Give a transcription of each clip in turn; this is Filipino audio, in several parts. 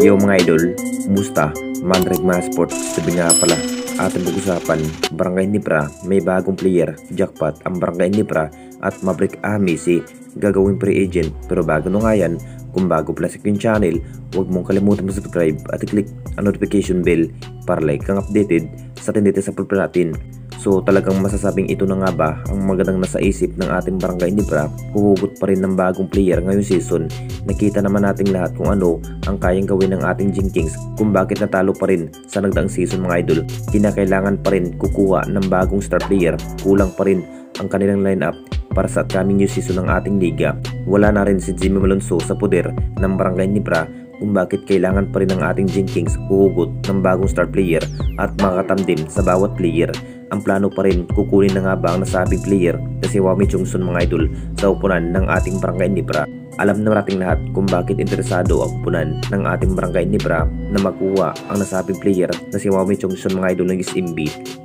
Yo mga idol, kumusta? Mandrake mga sports, sabi nga pala, ating pag-usapan, Barangay Nipra, may bagong player, jackpot ang Barangay Nipra at Maverick Ahmisi gagawing free agent. Pero bago nga yan, kung bago pala sa aking channel, huwag mong kalimutan mag-subscribe at i-click ang notification bell para like kang updated sa atin dito sa pulpa natin. So talagang masasabing ito na nga ba ang magandang nasa isip ng ating Barangay Nipra, huhugot pa rin ng bagong player ngayong season. Nakita naman nating lahat kung ano ang kayang gawin ng ating Jinkings, kung bakit natalo pa rin sa nagdaang season mga idol. Kinakailangan pa rin kukuha ng bagong star player, kulang pa rin ang kanilang lineup para sa upcoming new season ng ating liga. Wala na rin si Jimmy Malonzo sa poder ng Barangay Nipra, kung bakit kailangan pa rin ng ating Jinkings huhugot ng bagong star player at makatamdim sa bawat player. Ang plano pa rin, kukunin na nga ba ang nasabing player na si Wami Chungsun mga idol sa upunan ng ating Barangay Nipra. Alam na nating lahat kung bakit interesado ang upunan ng ating Barangay Nipra na makuha ang nasabing player na si Wami Chungsun mga idol ng SMB.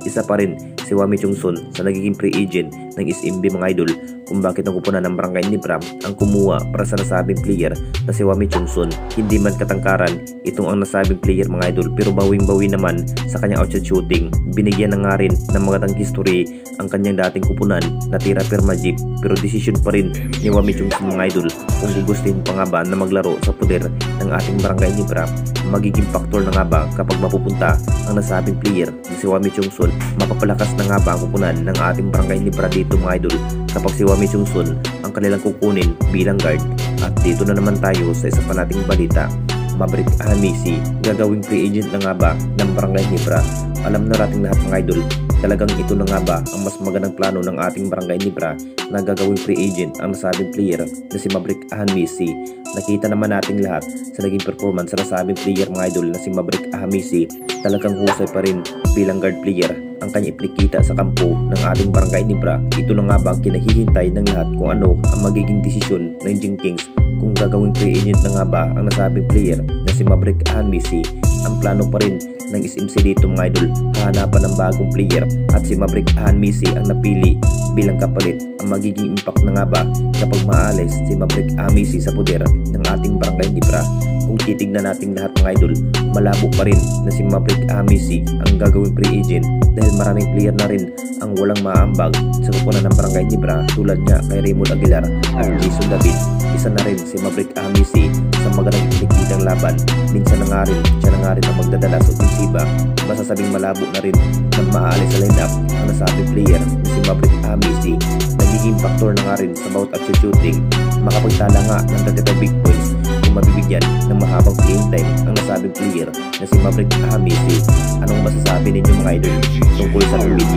Isa pa rin si Wami Chungsun sa nagiging free agent ng SMB mga idol, kung bakit ang upunan ng Barangay Nipra ang kumuha para sa nasabing player na si Wami Chungsun. Hindi man katangkaran itong ang nasabing player mga idol, pero bawing-bawi naman sa kanyang outside shooting. Binigyan na nga rin ng magandang history ang kanyang dating kupunan na Tira Permajip, pero decision pa rin ni Wami Chungsun mga idol kung gugustuhin pa nga ba na maglaro sa poder ng ating Barangay Nipra. Magiging faktor na nga ba kapag mapupunta ang nasabing player na si Wami Chungsun? Mapapalakas na nga ba ang kupunan ng ating Barangay Nipra dito mga idol kapag si Wami Chungsun ang kanilang kukunin bilang guard? At dito na naman tayo sa isa pa nating balita. Maverick Ahmisi gagawing free agent na nga ba ng Barangay Nipra? Alam na nating lahat mga idol, talagang ito na nga ba ang mas magandang plano ng ating Barangay Nipra na gagawing free agent ang nasabing player na si Maverick Ahmisi. Nakita naman nating lahat sa naging performance sa nasabing player mga idol na si Maverick Ahmisi. Talagang husay pa rin bilang guard player ang kanya iplikita sa kampo ng ating Barangay Nipra. Ito na nga ba ang kinahihintay ng lahat kung ano ang magiging desisyon ng Jinkings, kung gagawing free agent na nga ba ang nasabing player na si Maverick Ahmisi. Ang plano pa rin ng SMC dito mga idol, hahanapan ng bagong player at si Maverick Ahmisi ang napili bilang kapalit. Ang magiging impact na nga ba kapag maalis si Maverick Ahmisi sa poder ng ating Barangay Nipra? Kung titignan natin lahat mga idol, malabo pa rin na si Maverick Ahmisi ang gagawing free agent dahil maraming player na rin ang walang maambag sa kupunan ng Barangay Nipra, tulad nga kay Raymond Aguilar at Jason David. Isa na rin si Maverick Ahmisi sa magandang inikitang laban. Minsan na nga rin siya na nga rin ang magdadala sa ofensiba. Masasabing malabo na rin nang maalis sa lineup ang nasabing player na si Maverick Ahmisi. Nagiging faktor na nga rin sa bawat action shooting. Makapagtala nga ng 35 big points kung mabibigyan ng mahabang playing time ang nasabing player na si Maverick Ahmisi. Anong masasabi ninyo mga idol tungkol sa video?